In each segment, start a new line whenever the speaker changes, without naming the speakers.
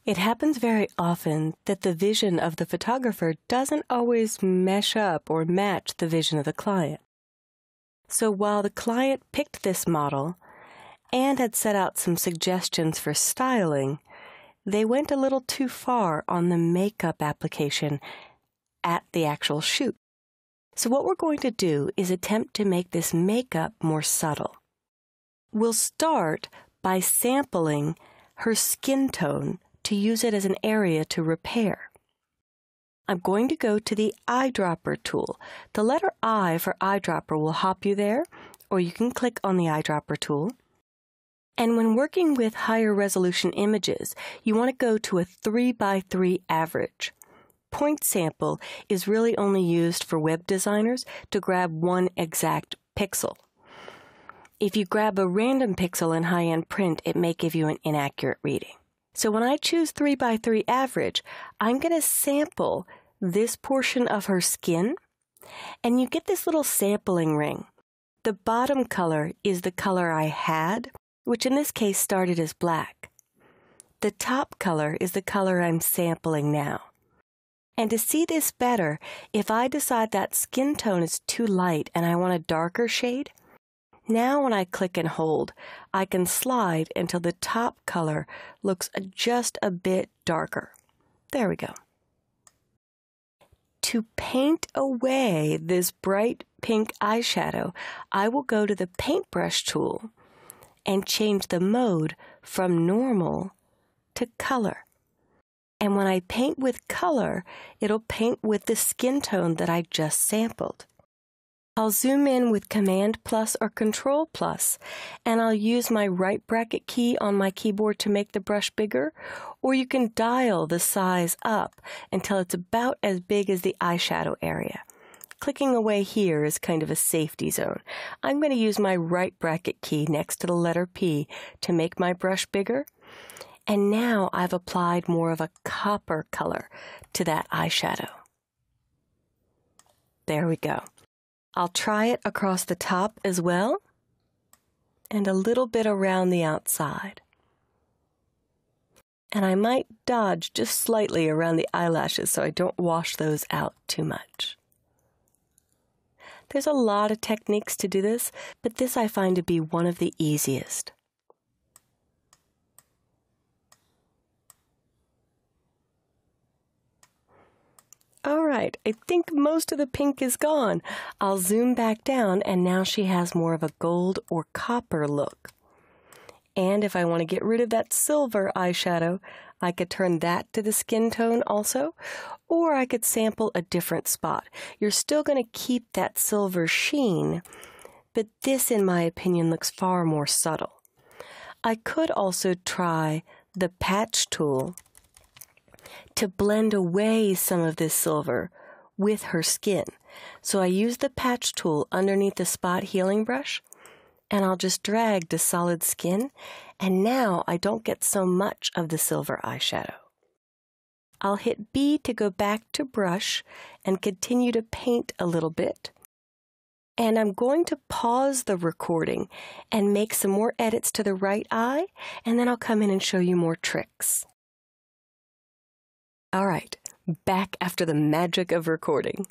It happens very often that the vision of the photographer doesn't always mesh up or match the vision of the client. So while the client picked this model and had set out some suggestions for styling, they went a little too far on the makeup application at the actual shoot. So what we're going to do is attempt to make this makeup more subtle. We'll start by sampling her skin tone to use it as an area to repair. I'm going to go to the eyedropper tool. The letter I for eyedropper will hop you there, or you can click on the eyedropper tool. And when working with higher resolution images, you want to go to a 3x3 average. Point sample is really only used for web designers to grab one exact pixel. If you grab a random pixel in high-end print, it may give you an inaccurate reading. So when I choose 3x3 average, I'm going to sample this portion of her skin, and you get this little sampling ring. The bottom color is the color I had, which in this case started as black. The top color is the color I'm sampling now. And to see this better, if I decide that skin tone is too light and I want a darker shade, now when I click and hold, I can slide until the top color looks just a bit darker. There we go. To paint away this bright pink eyeshadow, I will go to the paintbrush tool and change the mode from normal to color. And when I paint with color, it'll paint with the skin tone that I just sampled. I'll zoom in with Command plus or Control plus, and I'll use my right bracket key on my keyboard to make the brush bigger, or you can dial the size up until it's about as big as the eyeshadow area. Clicking away here is kind of a safety zone. I'm going to use my right bracket key next to the letter P to make my brush bigger, and now I've applied more of a copper color to that eyeshadow. There we go. I'll try it across the top as well, and a little bit around the outside. And I might dodge just slightly around the eyelashes so I don't wash those out too much. There's a lot of techniques to do this, but this I find to be one of the easiest. All right, I think most of the pink is gone. I'll zoom back down, and now she has more of a gold or copper look. And if I want to get rid of that silver eyeshadow, I could turn that to the skin tone also, or I could sample a different spot. You're still going to keep that silver sheen, but this, in my opinion, looks far more subtle. I could also try the patch tool to blend away some of this silver with her skin. So I use the patch tool underneath the spot healing brush, and I'll just drag the solid skin, and now I don't get so much of the silver eyeshadow. I'll hit B to go back to brush and continue to paint a little bit. And I'm going to pause the recording and make some more edits to the right eye, and then I'll come in and show you more tricks. All right, back after the magic of recording.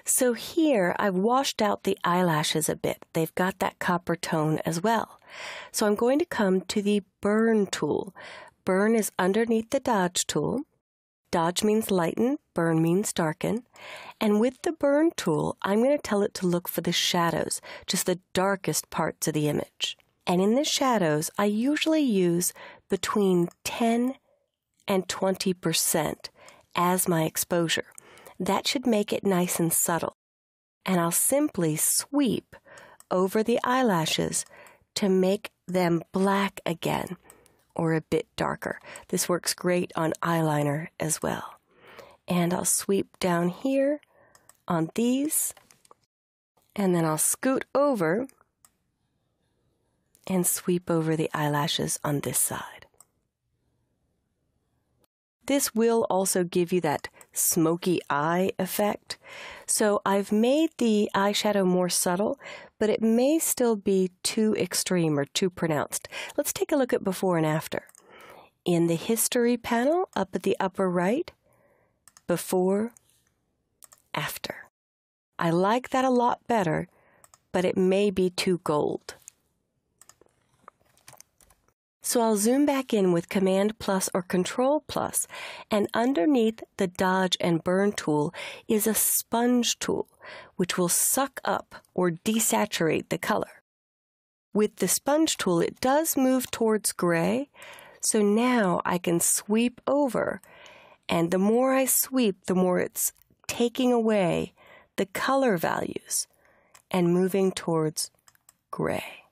So here I've washed out the eyelashes a bit. They've got that copper tone as well. So I'm going to come to the burn tool. Burn is underneath the dodge tool. Dodge means lighten, burn means darken. And with the burn tool, I'm going to tell it to look for the shadows, just the darkest parts of the image. And in the shadows, I usually use between 10 and 20% as my exposure. That should make it nice and subtle. And I'll simply sweep over the eyelashes to make them black again, or a bit darker. This works great on eyeliner as well. And I'll sweep down here on these, and then I'll scoot over and sweep over the eyelashes on this side. This will also give you that smoky eye effect. So I've made the eyeshadow more subtle, but it may still be too extreme or too pronounced. Let's take a look at before and after. in the History panel up at the upper right, before, after. I like that a lot better, but it may be too gold. So I'll zoom back in with Command plus or Control plus, and underneath the Dodge and Burn tool is a sponge tool, which will suck up or desaturate the color. With the sponge tool, it does move towards gray, so now I can sweep over, and the more I sweep, the more it's taking away the color values and moving towards gray.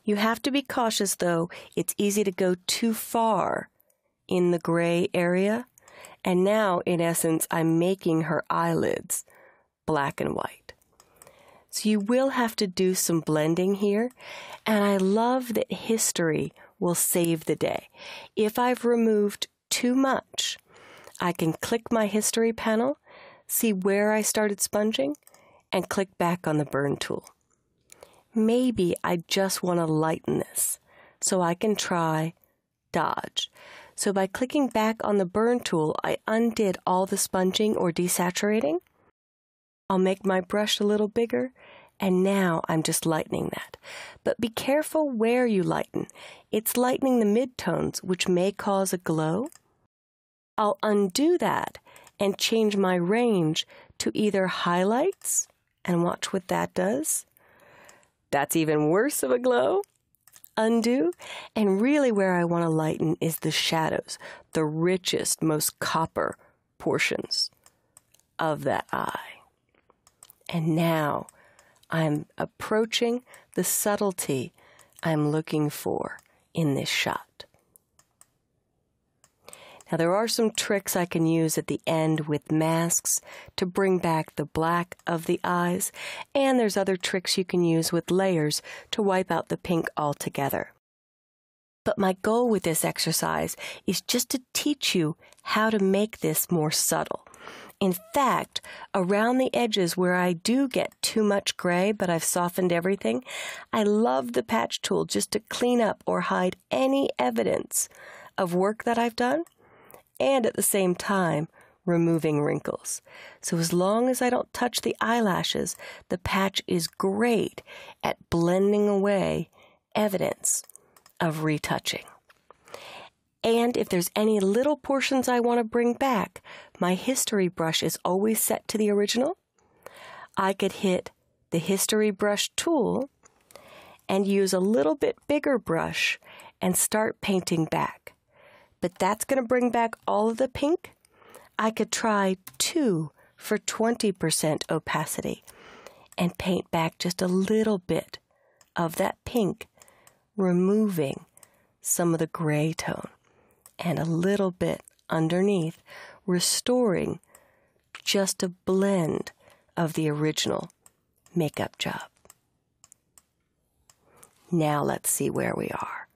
You have to be cautious, though. It's easy to go too far in the gray area. And now, in essence, I'm making her eyelids black and white. So you will have to do some blending here. And I love that History will save the day. If I've removed too much, I can click my History panel, see where I started sponging, and click back on the Burn tool. Maybe I just want to lighten this, so I can try Dodge. So by clicking back on the Burn tool, I undid all the sponging or desaturating. I'll make my brush a little bigger, and now I'm just lightening that. But be careful where you lighten. It's lightening the midtones, which may cause a glow. I'll undo that and change my range to either highlights, and watch what that does. That's even worse of a glow. Undo, and really where I want to lighten is the shadows, the richest, most copper portions of that eye. And now I'm approaching the subtlety I'm looking for in this shot. Now there are some tricks I can use at the end with masks to bring back the black of the eyes, and there's other tricks you can use with layers to wipe out the pink altogether. But my goal with this exercise is just to teach you how to make this more subtle. In fact, around the edges where I do get too much gray, but I've softened everything, I love the patch tool just to clean up or hide any evidence of work that I've done, and at the same time, removing wrinkles. So as long as I don't touch the eyelashes, the patch is great at blending away evidence of retouching. And if there's any little portions I want to bring back, my History brush is always set to the original. I could hit the History brush tool and use a little bit bigger brush and start painting back. But that's going to bring back all of the pink. I could try 2 for 20% opacity and paint back just a little bit of that pink, removing some of the gray tone, and a little bit underneath, restoring just a blend of the original makeup job. Now let's see where we are.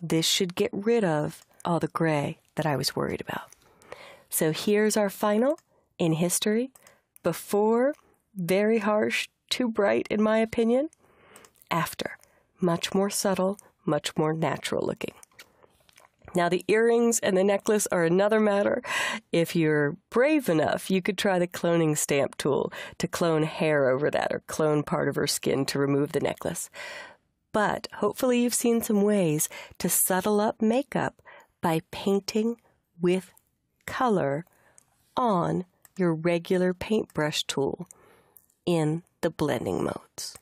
This should get rid of all the gray that I was worried about. So here's our final in History. Before, very harsh, too bright in my opinion. After, much more subtle, much more natural looking. Now the earrings and the necklace are another matter. If you're brave enough, you could try the cloning stamp tool to clone hair over that or clone part of her skin to remove the necklace. But hopefully you've seen some ways to subtle up makeup by painting with color on your regular paintbrush tool in the blending modes.